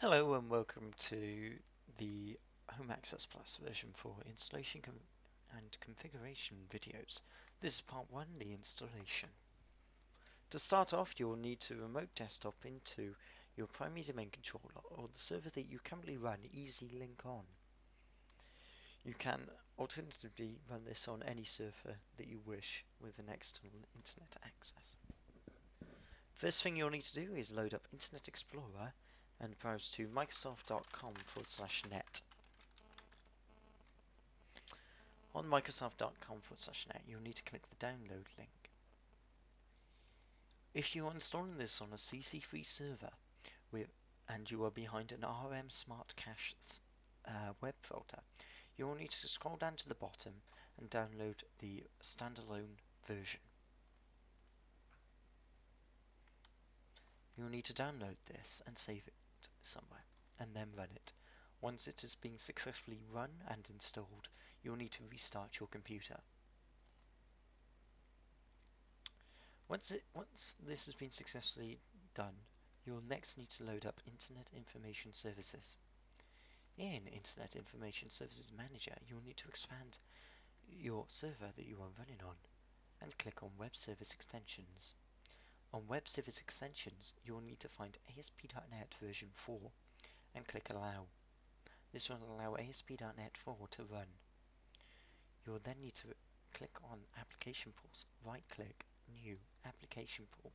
Hello and welcome to the Home Access Plus version 4 installation and configuration videos. This is part 1, the installation. To start off, you'll need to remote desktop into your primary domain controller or the server that you currently run EasyLink on. You can alternatively run this on any server that you wish with an external internet access. First thing you'll need to do is load up Internet Explorer and browse to microsoft.com/net. On microsoft.com/net, you'll need to click the download link. If you are installing this on a CC3 server and you are behind an RM Smart Cache web filter, you will need to scroll down to the bottom and download the standalone version. You will need to download this and save it somewhere, and then run it. Once it has been successfully run and installed, you will need to restart your computer. Once this has been successfully done, you will next need to load up Internet Information Services. In Internet Information Services Manager, you will need to expand your server that you are running on and click on Web Service Extensions. On Web Service Extensions, you will need to find ASP.NET version 4 and click Allow. This will allow ASP.NET 4 to run. You will then need to click on Application Pools, right-click, New, Application Pool,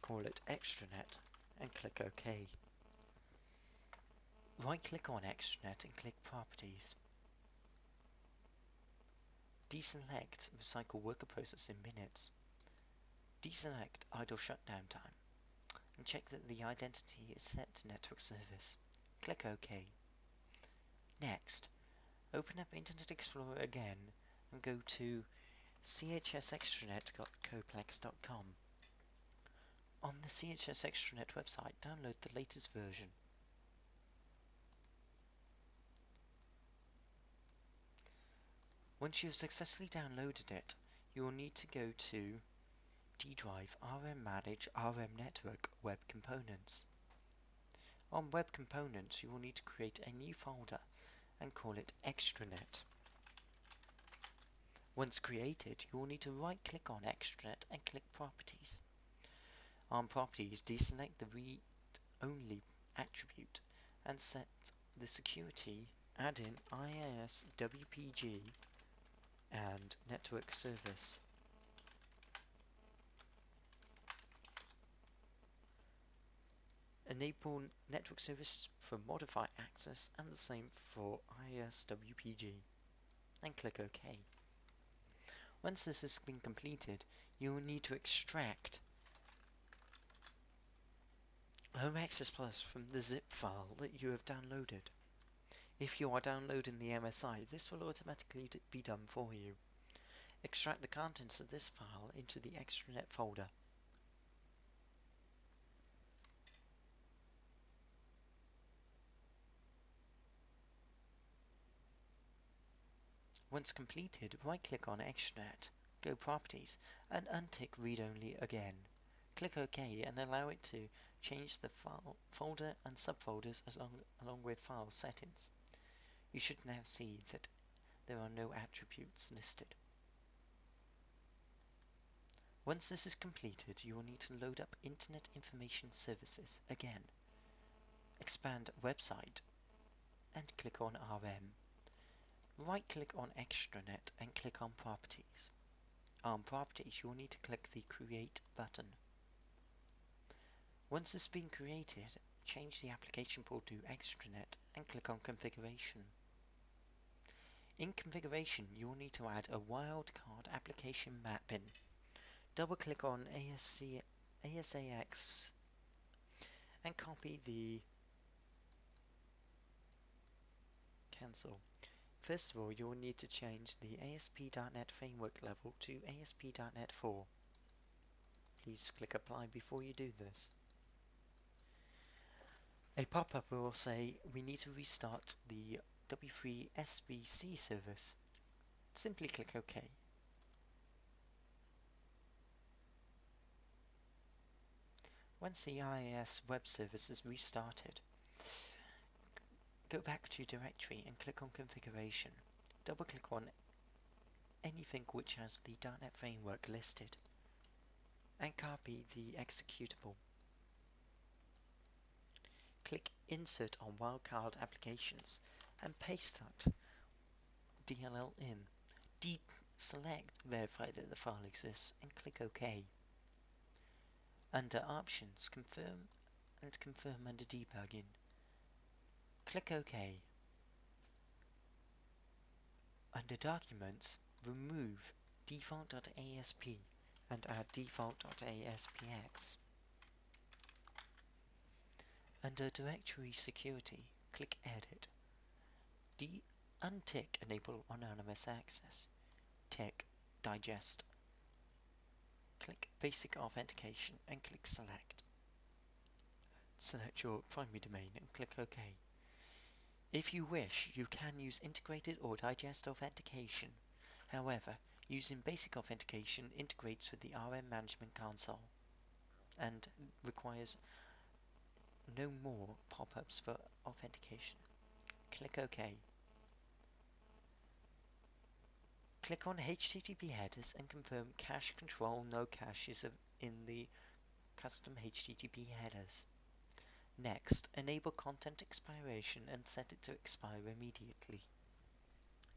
call it Extranet, and click OK. Right-click on Extranet and click Properties. Deselect Recycle Worker Process in Minutes. Deselect Idle Shutdown Time, and check that the identity is set to Network Service. Click OK. Next, open up Internet Explorer again and go to chsextranet.coplex.com. On the CHS Extranet website, download the latest version. Once you have successfully downloaded it, you will need to go to D drive RM Manage RM Network Web Components. On Web Components, you will need to create a new folder and call it Extranet. Once created, you will need to right-click on Extranet and click Properties. On Properties, deselect the read-only attribute and set the security, add in IIS WPG and Network Service. Enable network service for modify access and the same for ISWPG, and click OK. Once this has been completed, you will need to extract Home Access Plus from the zip file that you have downloaded. If you are downloading the MSI, this will automatically be done for you. Extract the contents of this file into the Extranet folder. Once completed, right-click on Extranet, go Properties, and untick Read Only again. Click OK and allow it to change the file, folder and subfolders along with file settings. You should now see that there are no attributes listed. Once this is completed, you will need to load up Internet Information Services again. Expand Website and click on RM. Right-click on Extranet and click on Properties. On Properties, you will need to click the Create button. Once this has been created, change the application pool to Extranet and click on Configuration. In Configuration, you will need to add a wildcard application mapping. Double-click on ASAX and copy the cancel. First of all, you will need to change the ASP.NET framework level to ASP.NET 4. Please click Apply before you do this. A pop-up will say we need to restart the W3 SVC service. Simply click OK. Once the IIS web service is restarted, Go back to Directory and click on Configuration. Double click on anything which has the .NET Framework listed and copy the executable. Click Insert on Wildcard Applications and paste that DLL in. Select Verify that the file exists and click OK. Under Options, confirm under Debugging. Click OK. Under Documents, remove default.asp and add default.aspx. Under Directory Security, click Edit. Untick Enable Anonymous Access. Tick Digest. Click Basic Authentication and click Select. Select your primary domain and click OK. If you wish, you can use integrated or digest authentication. However, using basic authentication integrates with the RM Management Console and requires no more pop-ups for authentication. Click OK. Click on HTTP headers and confirm cache control no caches in the custom HTTP headers. Next, enable content expiration and set it to expire immediately.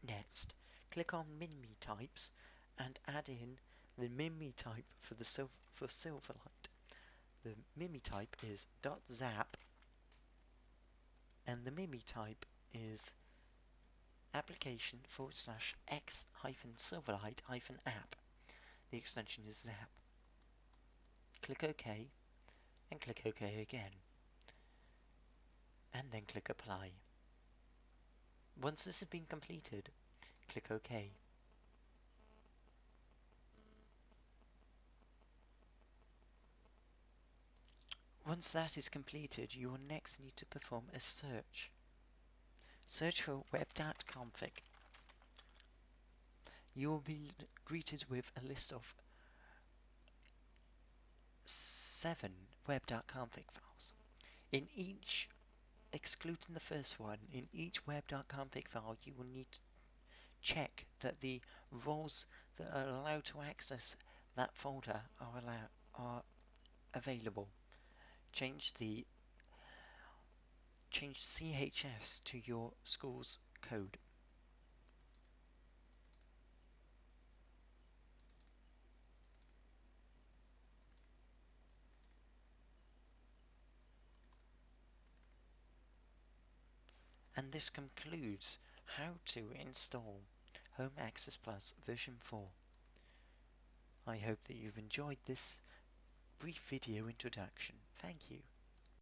Next, click on MIME types and add in the MIME type for Silverlight. The MIME type is .zap and the MIME type is application/x-silverlight-app. The extension is zap. Click OK and click OK again. And then click Apply. Once this has been completed, click OK. Once that is completed, you will next need to perform a search. Search for web.config. You will be greeted with a list of 7 web.config files. In each, excluding the first one, in each web.config file you will need to check that the roles that are allowed to access that folder are available. Change CHS to your school's code. And this concludes how to install Home Access Plus version 4. I hope that you've enjoyed this brief video introduction. Thank you.